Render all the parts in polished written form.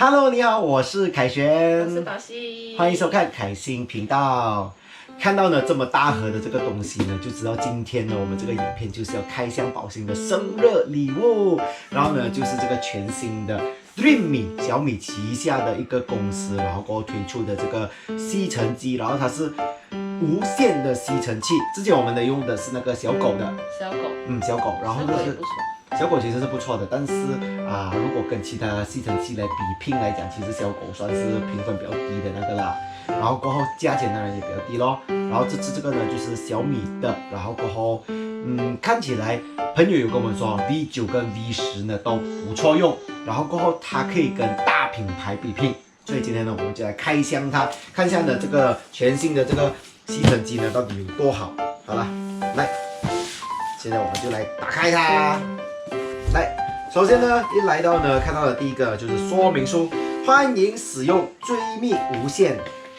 Hello， 你好，我是凯我旋，是宝熙，欢迎收看凯星频道。看到呢这么大盒的这个东西呢，就知道今天呢我们这个影片就是要开箱宝兴的生日礼物。然后呢就是这个全新的 Dreamy 小米旗下的一个公司，然后过后推出的这个吸尘机，然后它是无线的吸尘器。之前我们用的是那个小狗的，小狗，小狗，然后就是小狗也不错。小狗其实是不错的，但是如果跟其他吸尘器来比拼来讲，其实小狗算是评分比较低的那个啦。然后过后价钱当然也比较低咯。然后这次这个呢就是小米的，然后过后看起来朋友有跟我们说 V9 跟 V10 呢都不错用，然后过后它可以跟大品牌比拼，所以今天呢我们就来开箱它，看一下呢这个全新的这个吸尘机呢到底有多好。好了，来，现在我们就来打开它。来，首先呢，一来到呢，看到的第一个就是说明书，欢迎使用追觅无线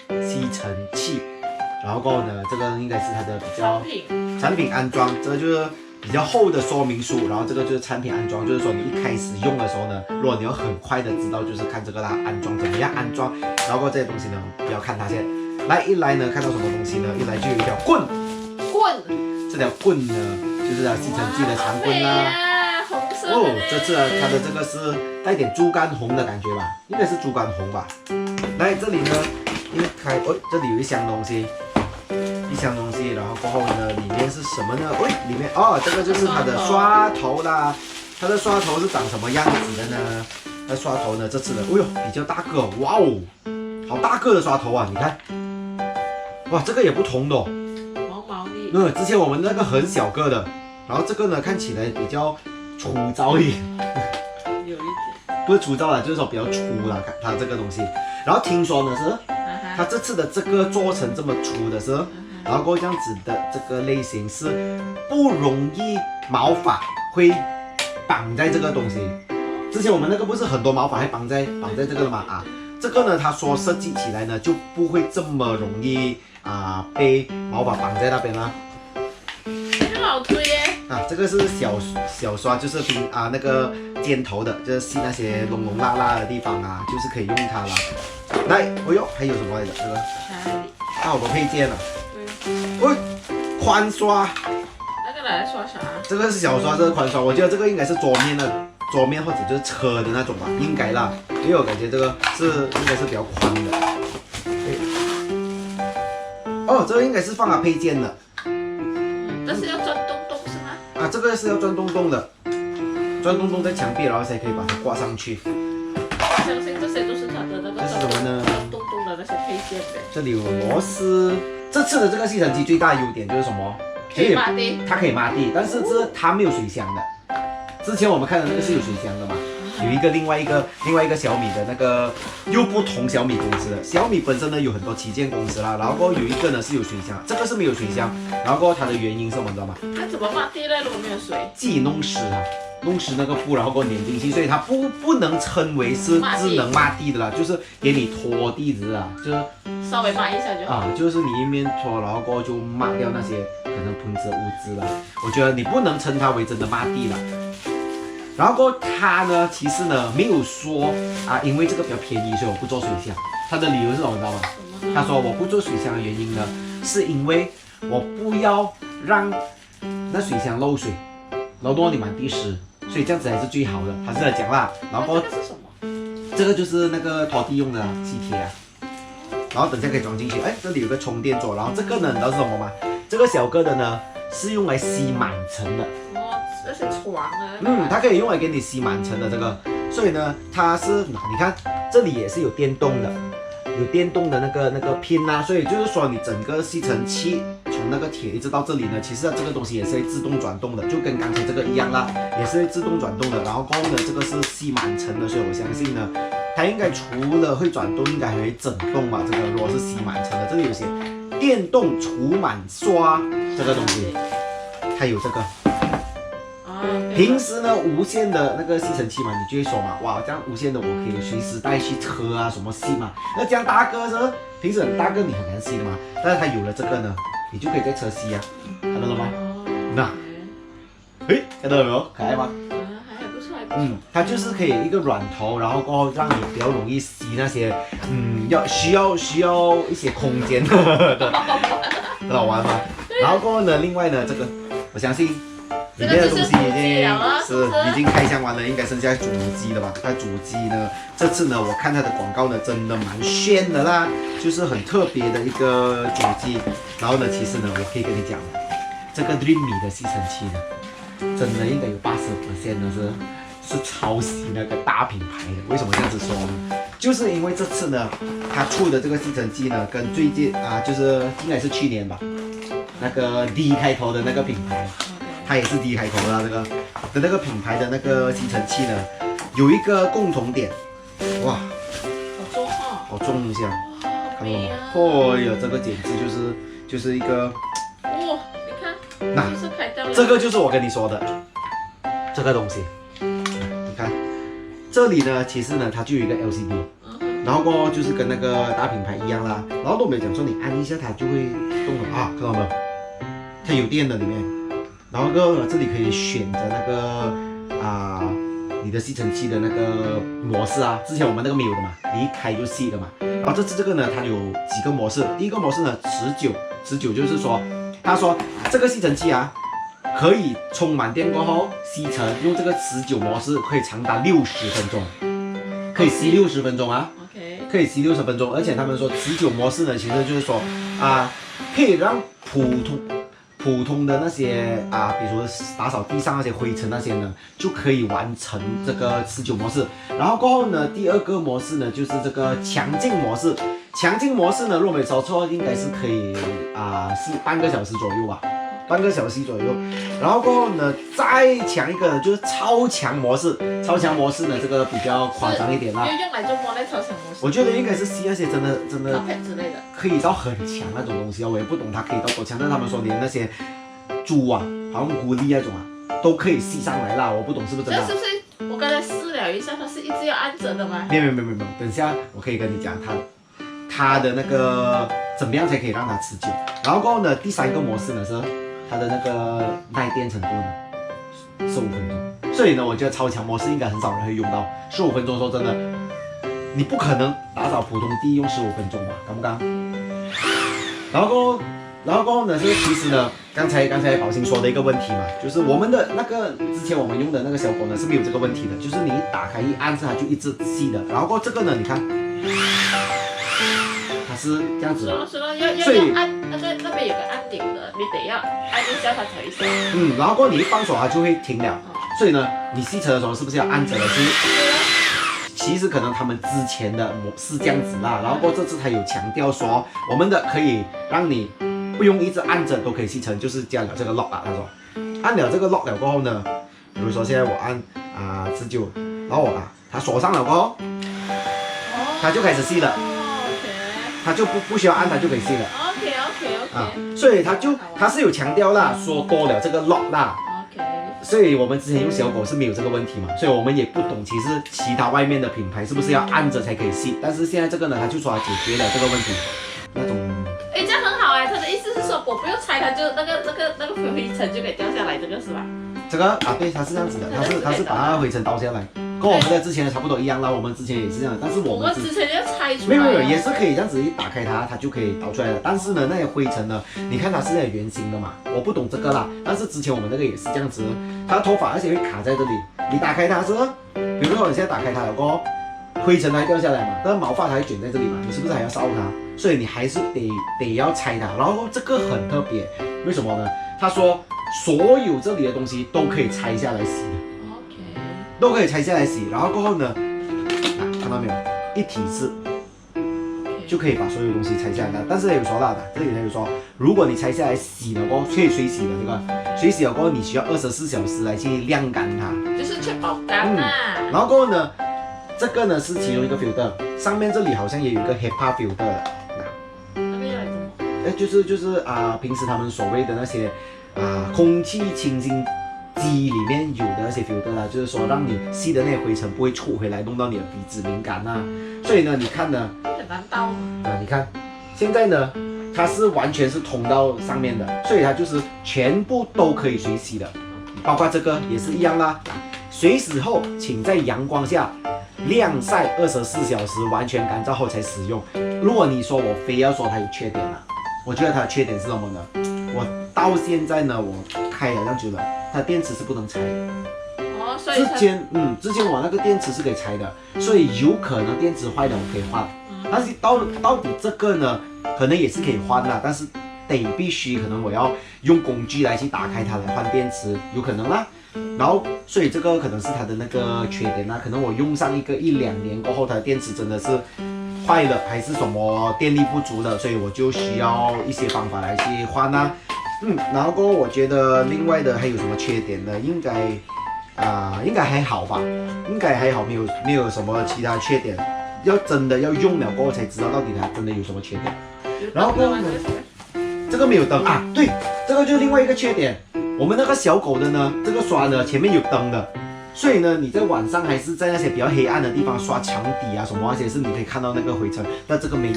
吸尘器。然后过后呢，这个应该是它的比较产品安装，这个就是比较厚的说明书。然后这个就是产品安装，就是说你一开始用的时候呢，如果你要很快的知道，就是看这个它安装怎么样安装。然后过后这些东西呢，不要看它先。来，一来呢，看到什么东西呢？一来就有一条棍，这条棍呢，就是它吸尘器的长棍啦。哦，这次它的这个是带点猪肝红的感觉吧，应该是猪肝红吧。来这里呢，一开，这里有一箱东西，然后过后呢，里面是什么呢？里面这个就是它的刷头啦。它的刷头是长什么样子的呢？它刷头呢，这次的，比较大个，哇哦，好大个的刷头啊！你看，哇，这个也不同的毛毛的。之前我们那个很小个的，然后这个呢看起来比较粗糙一点，有一点，不是粗糙啦，就是说比较粗啦，它这个东西。然后听说呢是，它这次的这个做成这么粗的是，然后过这样子的这个类型是不容易毛发会绑在这个东西。之前我们那个不是很多毛发会绑在这个的嘛这个呢他说设计起来呢就不会这么容易被毛发绑在那边啦。很好推耶。这个是小刷，就是那个尖头的，就是吸那些隆隆辣辣的地方就是可以用它啦。来，还有什么来着？这个好多配件宽刷，那个来刷啥？这个是小刷，这个宽刷，我觉得这个应该是桌面或者就是车的那种吧，应该啦，因为我感觉这个应该是比较宽的。这个应该是放配件的。但是要钻洞洞是吗？这个是要钻洞洞的，钻洞洞在墙壁，然后才可以把它挂上去。相信这些都是它的那个这是什么呢？钻洞洞的那些配件呗。这里有螺丝。这次的这个吸尘机最大的优点就是什么？可以抹地。它可以抹地，但是它没有水箱的。之前我们看的那个是有水箱的嘛？有另外一个小米的那个又不同小米公司的。小米本身呢有很多旗舰公司啦，然后过后有一个呢是有水箱，这个是没有水箱。然后过后它的原因是什么，你知道吗？那怎么抹地呢？如果没有水？自己弄湿那个布，然后给我粘进去，所以它不能称为是智能抹地的啦，就是给你拖地子就是稍微抹一下就好。就是你一面拖，然后过后就抹掉那些可能喷子污渍啦。我觉得你不能称它为真的抹地啦。然后过后它呢，其实呢没有说因为这个比较便宜，所以我不做水箱。它的理由是什么，你知道吗？他说我不做水箱的原因呢，是因为我不要让那水箱漏水，然后你满地湿，所以这样子才是最好的。他是在讲啦。然后这个是什么？这个就是那个拖地用的吸铁然后等下可以装进去。这里有个充电座，然后这个呢，你知道是什么吗？这个小个的呢是用来吸满层的。那些床啊。它可以用来给你吸满层的这个，所以呢，它是你看这里也是有电动的，那个pin所以就是说你整个吸尘器从那个铁一直到这里呢，其实这个东西也是会自动转动的，就跟刚才这个一样啦，也是会自动转动的。然后过后呢，这个是吸满层的，所以我相信呢，它应该除了会转动，应该还会整动吧。这个如果是吸满层的，这里有些电动除螨刷这个东西，它有这个。平时呢，无线的那个吸尘器嘛，你就会说嘛，哇，这样无线的我可以随时带去车什么吸嘛。那这样大个是平时很大个你很难吸的嘛，但是它有了这个呢，你就可以在车吸看到了吗？看到了没有？可爱吗？还不错，它就是可以一个软头，然后过后让你比较容易吸那些需要一些空间的，很好玩吗？然后过后呢，另外呢，这个我相信里面的东西已经开箱完了，应该剩下主机了吧？它主机呢，这次呢，我看它的广告呢，真的蛮炫的啦，就是很特别的一个主机。然后呢，其实呢，我可以跟你讲，这个 Dreamy 的吸尘器呢，真的应该有80%呢是抄袭那个大品牌的。为什么这样子说呢？就是因为这次呢，它出的这个吸尘器呢，跟最近就是应该是去年吧，那个 D 开头的那个品牌。它也是 D 开头的那个品牌的那个吸尘器呢，有一个共同点，哇，好重哈，好重一下，看到吗？哦呀，这个简直就是一个，哇，你看，那就是开掉了，这个就是我跟你说的这个东西，你看，这里呢，其实呢，它就有一个 LCD，然后过后就是跟那个大品牌一样啦，然后都没有讲说你按一下它就会动了啊，看到没有？它有电的里面。然后这里可以选择那个你的吸尘器的那个模式啊，之前我们那个没有的嘛，你一开就吸的嘛。然后这个呢，它有几个模式，第一个模式呢，持久就是说，他说这个吸尘器啊，可以充满电过后吸尘，用这个持久模式可以长达60分钟，可以吸60分钟啊。OK， 可以吸60分钟，而且他们说持久模式呢，其实就是说可以让普通的那些比如说打扫地上那些灰尘那些呢，就可以完成这个持久模式。然后过后呢，第二个模式呢，就是这个强劲模式。强劲模式呢，若没找错，应该是可以是半个小时左右吧，半个小时左右。然后过后呢，再强一个就是超强模式。超强模式呢，这个比较夸张一点啦。用来做么呢？超强模式？我觉得应该是吸那些真的之类的，可以到很强那种东西啊，我也不懂它可以到多强，但他们说连那些猪好像狐狸那种都可以吸上来啦，我不懂是不是真的。这是不是我刚才试了一下，它是一直要按着的吗？没有，等一下我可以跟你讲它的那个怎么样才可以让它持久。然后过后呢，第三个模式呢是它的那个耐电程度呢15分钟。所以呢，我觉得超强模式应该很少人会用到15分钟。说真的，你不可能打扫普通地用15分钟吧？敢不敢？然后过后呢，是其实呢，刚才宝兴说的一个问题嘛，就是我们的那个之前我们用的那个小狗呢是没有这个问题的，就是你一打开一按它就一直吸的。然后过后这个呢，你看，它是这样子的。是咯，要按那边有个按钮的，你得要按一下它才会响。然后过后你一放手它就会停了。所以呢，你吸尘的时候是不是要按着的？其实可能他们之前的是这样子啦，然后过后这次他有强调说，我们的可以让你不用一直按着都可以吸尘，就是加了这个 lock 啊。他说，按了这个 lock 了过后呢，比如说现在我按持久，然后它锁上了过后，它就开始吸了。它就不需要按，它就可以吸了。OK。所以它是有强调啦，说多了这个 lock 啦。所以我们之前用小狗是没有这个问题嘛，所以我们也不懂其实其他外面的品牌是不是要按着才可以吸，但是现在这个呢，它就说它解决了这个问题，那种。这样很好他的意思是说我不用拆，它就那个灰尘就可以掉下来，这个是吧？这个对，它是这样子的，它是把它灰尘倒下来，跟我们的之前的差不多一样啦，我们之前也是这样，但是我们之前要拆出来。没有，也是可以这样子一打开它就可以倒出来了。但是呢，那些灰尘呢，你看它是那圆形的嘛，我不懂这个啦。但是之前我们那个也是这样子，它的头发而且会卡在这里，你打开它是，比如说你现在打开它了过后，灰尘还掉下来嘛，但是毛发它会卷在这里嘛，你是不是还要烧它？所以你还是得要拆它。然后这个很特别，为什么呢？他说所有这里的东西都可以拆下来洗。都可以拆下来洗，然后过后呢，看到没有，一体式就可以把所有东西拆下来的。但是也有说到的，这里他有说，如果你拆下来洗了过后，可以水洗的这个，水洗了过后你需要24小时来去晾干它，就是确保干啊。然后过后呢，这个呢是其中一个 filter， 上面这里好像也有一个 HEPA filter 的。那边来做？就是平时他们所谓的那些空气清新机里面有的那些 filter 啦，就是说让你吸的那些灰尘不会出回来，弄到你的鼻子敏感啊。所以呢，你看呢，很难倒你看现在呢，它是完全是通到上面的，所以它就是全部都可以水洗的，包括这个也是一样啦。水洗后，请在阳光下晾晒24小时，完全干燥后才使用。如果你说我非要说它有缺点了，我觉得它的缺点是什么呢？我到现在呢，我开了这样久了，它电池是不能拆的。哦，所以之前我那个电池是可以拆的，所以有可能电池坏了我可以换。但是到底这个呢，可能也是可以换的，但是必须可能我要用工具来去打开它来换电池，有可能啦。然后所以这个可能是它的那个缺点啦，可能我用上1-2年过后，它的电池真的是坏了，还是什么电力不足了，所以我就需要一些方法来去换啦。然后过后我觉得另外的还有什么缺点呢？应该还好吧，应该还好，没有什么其他缺点。要真的要用了过后才知道到底它真的有什么缺点。然后过后呢，这个没有灯啊，对，这个就是另外一个缺点。我们那个小狗的呢，这个刷呢前面有灯的，所以呢你在晚上还是在那些比较黑暗的地方刷墙底啊什么，而且是你可以看到那个灰尘。但这个没有，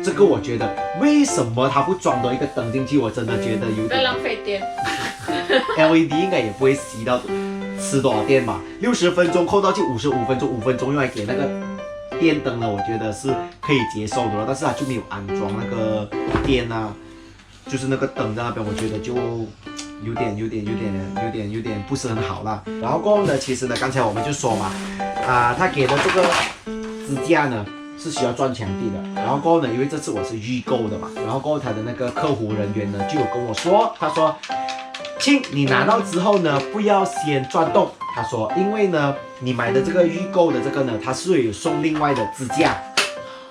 这个我觉得为什么它不装多一个灯进去，我真的觉得有点浪费电。LED 应该也不会吸到吃多少电吧，60分钟扣到去55分钟，5分钟用来给那个电灯呢，我觉得是可以接受的了。但是它就没有安装那个电啊，就是那个灯在那边，我觉得就有点不是很好啦。然后过后呢，其实呢，刚才我们就说嘛，他给的这个支架呢是需要撞墙壁的。然后过后呢，因为这次我是预购的嘛，然后过后他的那个客服人员呢就有跟我说，他说，亲，你拿到之后呢，不要先转动。他说，因为呢，你买的这个预购的这个呢，它是有送另外的支架。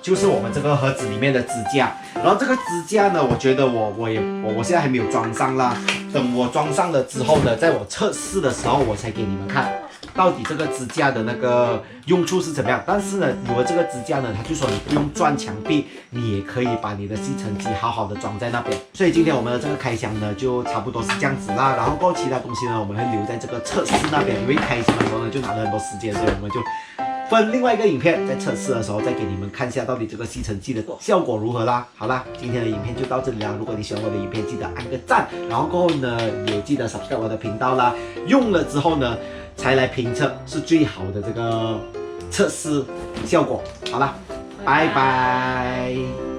就是我们这个盒子里面的支架，然后这个支架呢，我觉得我现在还没有装上啦，等我装上了之后呢，在我测试的时候我才给你们看，到底这个支架的那个用处是怎么样。但是呢，有了这个支架呢，他就说你不用转墙壁，你也可以把你的吸尘机好好的装在那边。所以今天我们的这个开箱呢，就差不多是这样子啦。然后过后其他东西呢，我们会留在这个测试那边，因为开箱的时候呢，就拿了很多时间，所以我们就分另外一个影片，在测试的时候再给你们看一下到底这个吸尘器的效果如何啦。好啦，今天的影片就到这里啦。如果你喜欢我的影片，记得按个赞，然后过后呢也记得 subscribe 我的频道啦。用了之后呢，才来评测是最好的这个测试效果。好啦，拜拜。